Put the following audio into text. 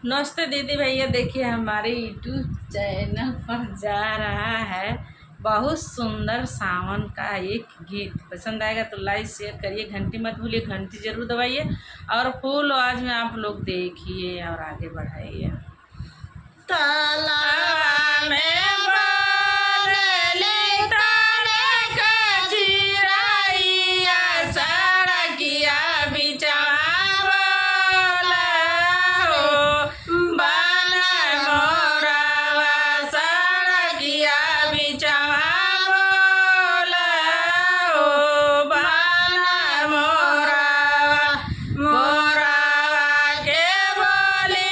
नमस्ते दीदी भैया, देखिए हमारे यूट्यूब चैनल पर जा रहा है बहुत सुंदर सावन का एक गीत। पसंद आएगा तो लाइक शेयर करिए, घंटी मत भूलिए, घंटी जरूर दबाइए और फुल आवाज में आप लोग देखिए और आगे बढ़ाइए। तालाब में बादली तारे का चिरैया, सड़किया बिचवा बोला हो, बाला मोरावा सड़किया बिचवा बोला हो, बाला मोरावा मोरावा के बोली